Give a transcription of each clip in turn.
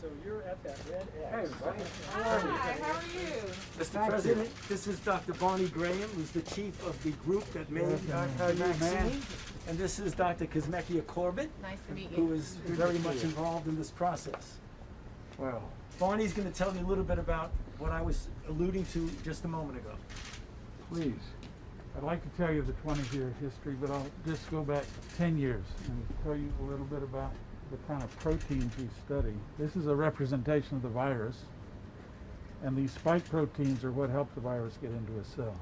So you're at that red X. Hey, everybody. Hi, how are you? Mr. President, this is Dr. Barney Graham, who's the chief of the group that made the vaccine. And this is Dr. Kazmekia Corbett, Nice to meet who you. is very much involved in this process. Well, Barney's going to tell you a little bit about what I was alluding to just a moment ago. please. I'd like to tell you the 20-year history, but I'll just go back 10 years and tell you a little bit about the kind of proteins we study. This is a representation of the virus, and these spike proteins are what help the virus get into a cell.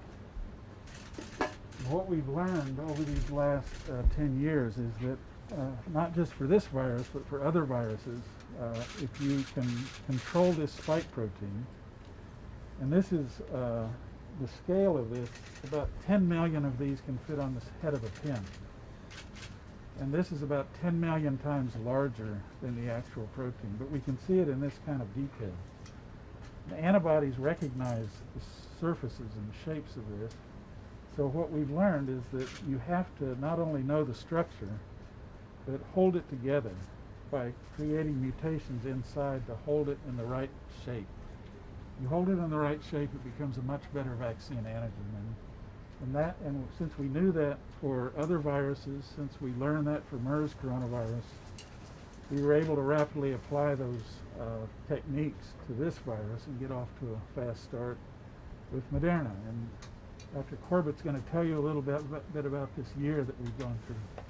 What we've learned over these last 10 years is that not just for this virus, but for other viruses, if you can control this spike protein, and this is the scale of this, about 10 million of these can fit on the head of a pin. And this is about 10 million times larger than the actual protein, but we can see it in this kind of detail. The antibodies recognize the surfaces and shapes of this. So what we've learned is that you have to not only know the structure, but hold it together by creating mutations inside to hold it in the right shape. You hold it in the right shape, it becomes a much better vaccine antigen. And since we knew that for other viruses, since we learned that for MERS coronavirus, we were able to rapidly apply those techniques to this virus and get off to a fast start with Moderna. And Dr. Corbett's going to tell you a little bit about this year that we've gone through.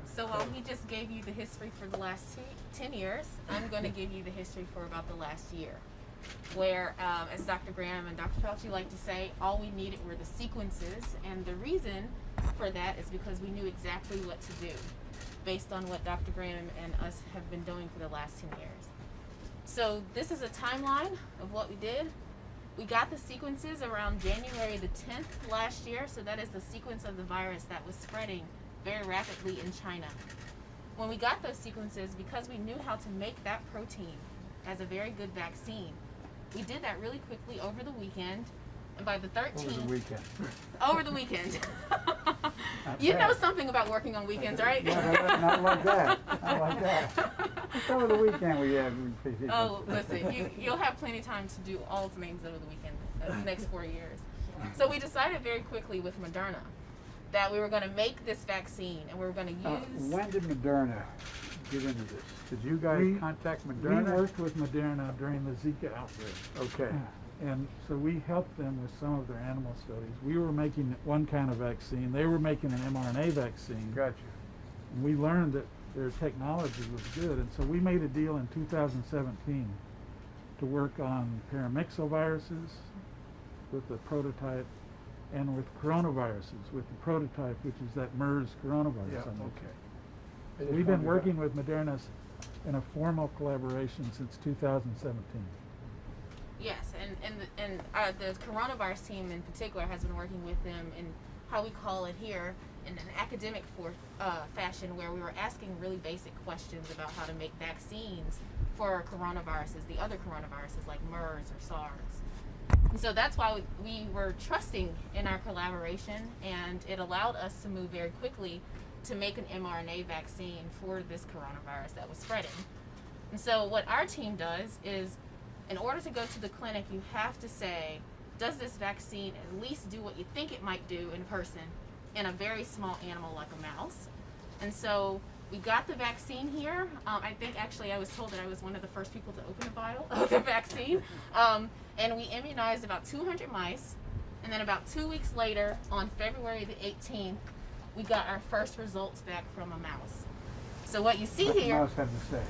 So while he just gave you the history for the last 10 years, I'm going to give you the history for about the last year, where, as Dr. Graham and Dr. Fauci like to say, all we needed were the sequences, and the reason for that is because we knew exactly what to do, based on what Dr. Graham and us have been doing for the last 10 years. So this is a timeline of what we did. We got the sequences around January the 10th last year, so that is the sequence of the virus that was spreading very rapidly in China. When we got those sequences, because we knew how to make that protein as a very good vaccine, we did that really quickly over the weekend, and by the 13th... Over the weekend. Over the weekend. You know something about working on weekends, right? No, not like that. Not like that. It's over the weekend we have. Oh, listen, you'll have plenty of time to do all the things over the weekend, the next 4 years. So we decided very quickly with Moderna that we were going to make this vaccine, and we were going to use... When did Moderna get into this? Did you guys contact Moderna? We worked with Moderna during the Zika outbreak. Okay. And so we helped them with some of their animal studies. We were making one kind of vaccine. They were making an mRNA vaccine. Gotcha. And we learned that their technology was good. And so we made a deal in 2017 to work on paramyxoviruses with the prototype and with coronaviruses with the prototype, which is that MERS coronavirus. Yeah, okay. We've been working with Moderna in a formal collaboration since 2017. Yes, and the coronavirus team in particular has been working with them in how we call it here in an academic fashion, where we were asking really basic questions about how to make vaccines for coronaviruses, the other coronaviruses like MERS or SARS. And so that's why we were trusting in our collaboration, and it allowed us to move very quickly to make an mRNA vaccine for this coronavirus that was spreading. And so what our team does is, in order to go to the clinic, you have to say, does this vaccine at least do what you think it might do in person in a very small animal like a mouse? And so we got the vaccine here. I think actually I was told that I was one of the first people to open a vial of the vaccine. And we immunized about 200 mice. And then about 2 weeks later, on February the 18th, we got our first results back from a mouse. So what you see here, the mouse had to say.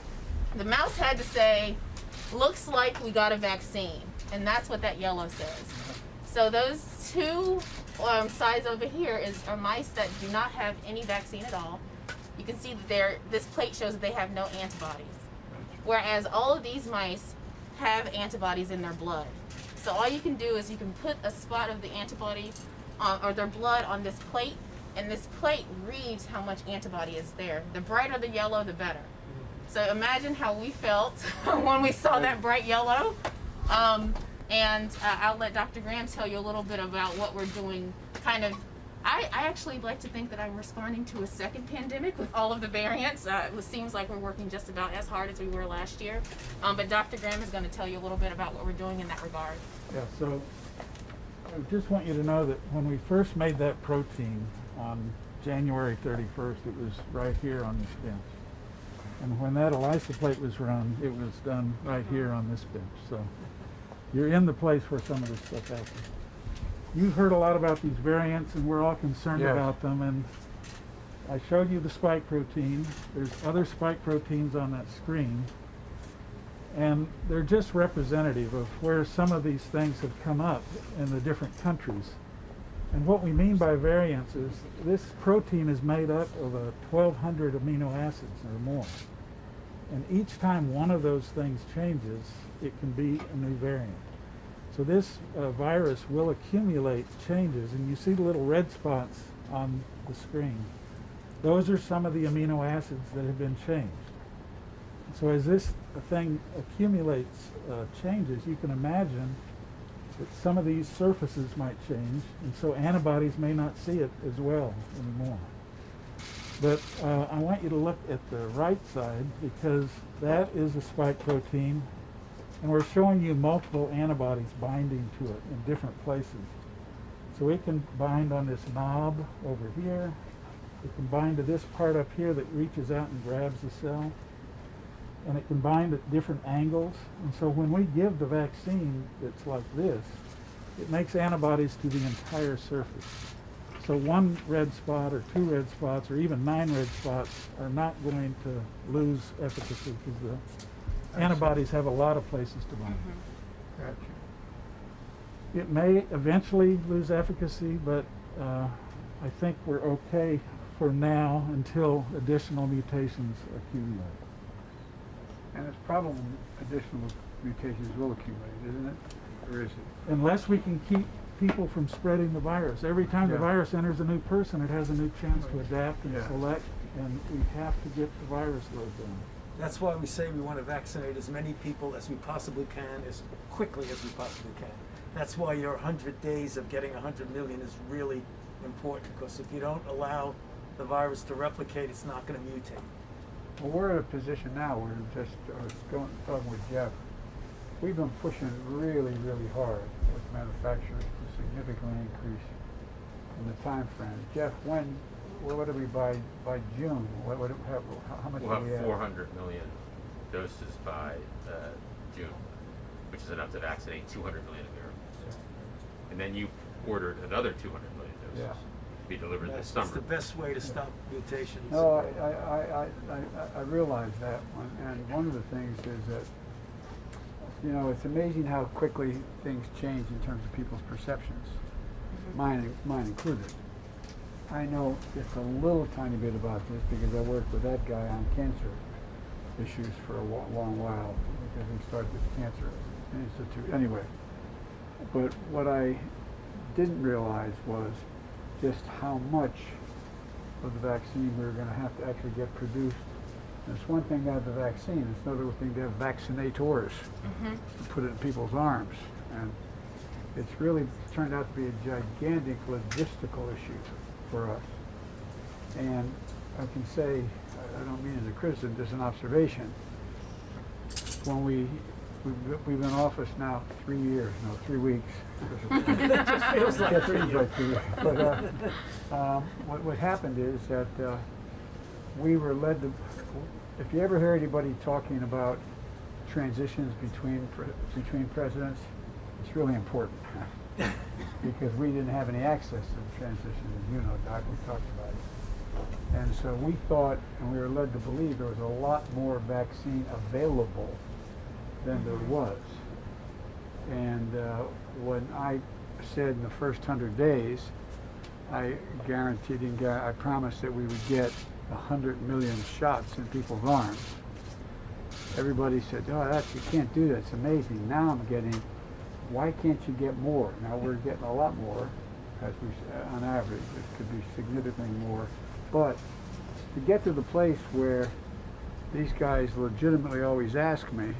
The mouse had to say, looks like we got a vaccine. And that's what that yellow says. So those two sides over here are mice that do not have any vaccine at all. You can see that this plate shows that they have no antibodies. Whereas all of these mice have antibodies in their blood. So all you can do is you can put a spot of the antibody or their blood on this plate, and this plate reads how much antibody is there. The brighter the yellow, the better. So imagine how we felt when we saw that bright yellow. And I'll let Dr. Graham tell you a little bit about what we're doing kind of I actually like to think that I'm responding to a second pandemic with all of the variants. It seems like we're working just about as hard as we were last year. But Dr. Graham is going to tell you a little bit about what we're doing in that regard. Yeah, so I just want you to know that when we first made that protein on January 31st, it was right here on this bench. And when that ELISA plate was run, it was done right here on this bench. So you're in the place where some of this stuff happens. You've heard a lot about these variants, and we're all concerned Yes. about them. And I showed you the spike protein. There's other spike proteins on that screen. And they're just representative of where some of these things have come up in the different countries. And what we mean by variants is this protein is made up of 1,200 amino acids or more. And each time one of those things changes, it can be a new variant. So this virus will accumulate changes, and you see the little red spots on the screen. Those are some of the amino acids that have been changed. So as this thing accumulates changes, you can imagine that some of these surfaces might change, and so antibodies may not see it as well anymore. But I want you to look at the right side, because that is a spike protein, and we're showing you multiple antibodies binding to it in different places. So it can bind on this knob over here. It can bind to this part up here that reaches out and grabs the cell. And it can bind at different angles. And so when we give the vaccine that's like this, it makes antibodies to the entire surface. So one red spot or two red spots or even 9 red spots are not going to lose efficacy, because the antibodies have a lot of places to bind. Gotcha. It may eventually lose efficacy, but I think we're okay for now until additional mutations accumulate. And it's probable additional mutations will accumulate, isn't it? Or is it? Unless we can keep people from spreading the virus. Every time the Yeah. virus enters a new person, it has a new chance to adapt and Yeah. select, and we have to get the virus load down. That's why we say we want to vaccinate as many people as we possibly can, as quickly as we possibly can. That's why your 100 days of getting 100 million is really important, because if you don't allow the virus to replicate, it's not going to mutate. Well, we're at a position now where I was talking with Jeff. We've been pushing really, really hard with manufacturers to significantly increase in the time frame. Jeff, what do we buy by June? How much We'll do we have have? 400 million doses by June, which is enough to vaccinate 200 million Americans. And then you ordered another 200 million doses Yeah. to be delivered this That's summer. the best way to stop mutations. No, I realize that one, and one of the things is that, you know, it's amazing how quickly things change in terms of people's perceptions, mine included. I know just a little tiny bit about this because I worked with that guy on cancer issues for a long while, because he started the Cancer Institute. Anyway, but what I didn't realize was just how much of the vaccine we were going to have to actually get produced. And it's one thing to have the vaccine, it's another thing to have vaccinators to put it in people's arms. And it's really turned out to be a gigantic logistical issue for us. And I can say, I don't mean it as a criticism, just an observation. When we've been in office now 3 years, no, 3 weeks. It just feels like It 3 seems years. like 3 years. But what happened is that we were led to, if you ever hear anybody talking about transitions between presidents, it's really important. Because we didn't have any access to the transition, as you know, Doc, we talked about it. And so we thought, and we were led to believe, there was a lot more vaccine available than there was. And when I said in the first 100 days, I promised that we would get 100 million shots in people's arms. Everybody said, oh, you can't do that, it's amazing. Now I'm getting, why can't you get more? Now we're getting a lot more, as on average. It could be significantly more. But to get to the place where these guys legitimately always ask me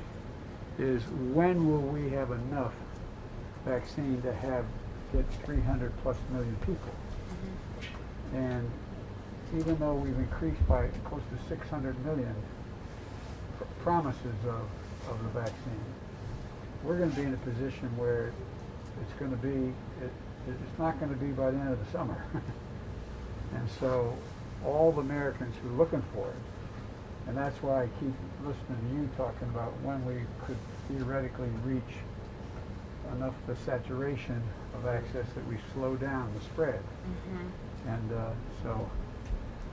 is, when will we have enough vaccine to get 300 plus million people? And even though we've increased by close to 600 million promises of the vaccine, we're going to be in a position where it's going to be, it's not going to be by the end of the summer. And so all the Americans who are looking for it, and that's why I keep listening to you talking about when we could theoretically reach enough of a saturation of access that we slow down the spread. And so,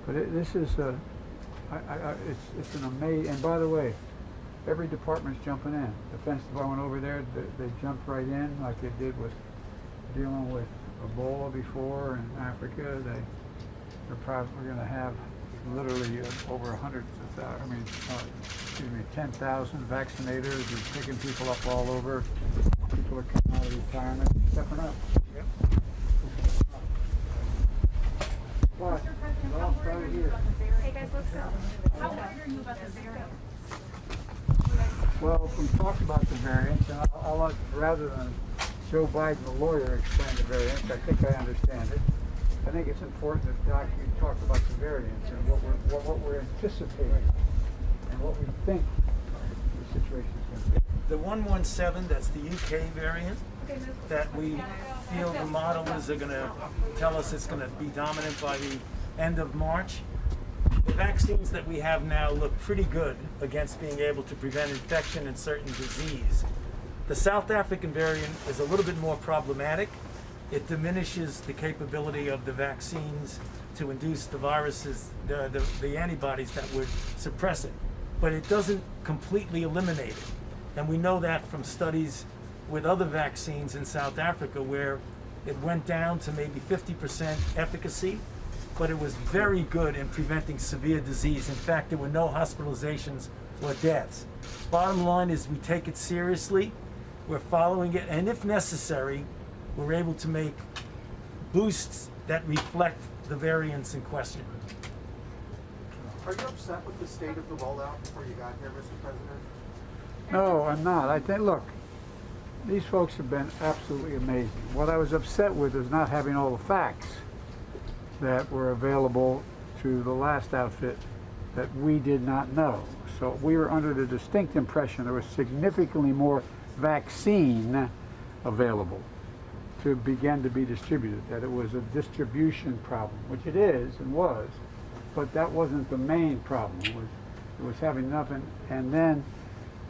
but this is it's an amazing. And by the way, every department's jumping in. Defense Department over there, they jumped right in like they did with dealing with Ebola before in Africa. They're probably going to have literally over 10,000 vaccinators. They're picking people up all over. People are coming out of retirement, stepping up. Yep. But it all started here. Hey guys, let's go. How worried are you about the variant? Well, if we talk about the variants, and I'll let, rather than Joe Biden, the lawyer, explain the variants, I think I understand it. I think it's important that Doc, you talk about the variants and what we're anticipating and what we think the situation is going to be. The 117, that's the UK variant, that we feel the modelers are going to tell us it's going to be dominant by the end of March. The vaccines that we have now look pretty good against being able to prevent infection and certain disease. The South African variant is a little bit more problematic. It diminishes the capability of the vaccines to induce the viruses, the antibodies that would suppress it. But it doesn't completely eliminate it. And we know that from studies with other vaccines in South Africa where it went down to maybe 50% efficacy, but it was very good in preventing severe disease. In fact, there were no hospitalizations or deaths. Bottom line is we take it seriously, we're following it, and if necessary, we're able to make boosts that reflect the variants in question. Are you upset with the state of the rollout before you got here, Mr. President? No, I'm not. I think, look, these folks have been absolutely amazing. What I was upset with is not having all the facts that were available to the last outfit that we did not know. So we were under the distinct impression there was significantly more vaccine available to begin to be distributed, that it was a distribution problem, which it is and was, but that wasn't the main problem. It was having enough, and then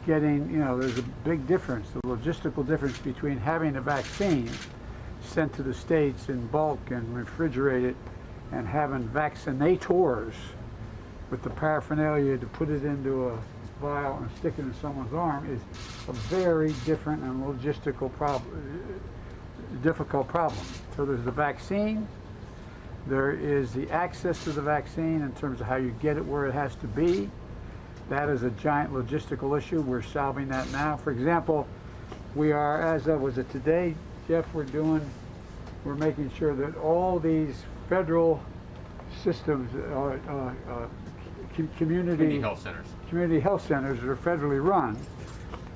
getting, you know, there's a big difference, the logistical difference between having a vaccine sent to the States in bulk and refrigerated and having vaccinators with the paraphernalia to put it into a vial and stick it in someone's arm is a very different and logistical problem, difficult problem. So there's the vaccine, there is the access to the vaccine in terms of how you get it where it has to be. That is a giant logistical issue. We're solving that now. For example, we are, as of, was it today, Jeff, we're making sure that all these federal systems, community health centers. Community health centers that are federally run,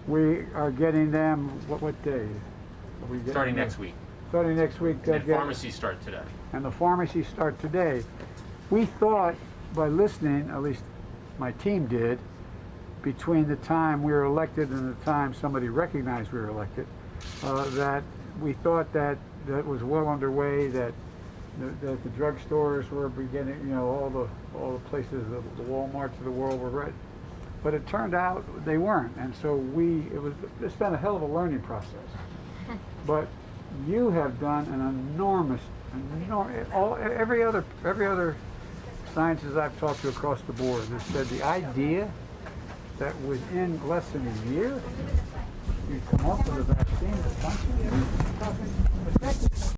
we are getting them, what day? Are we getting Starting them? next week. Starting next week. And pharmacies start today. And the pharmacies start today. We thought, by listening, at least my team did, between the time we were elected and the time somebody recognized we were elected, that we thought that was well underway, that the drugstores were beginning, you know, all the places, the Walmarts of the world were ready. But it turned out they weren't, and so it's been a hell of a learning process. But you have done an enormous, every other scientists I've talked to across the board have said the idea that within less than a year you come up with a vaccine that functions,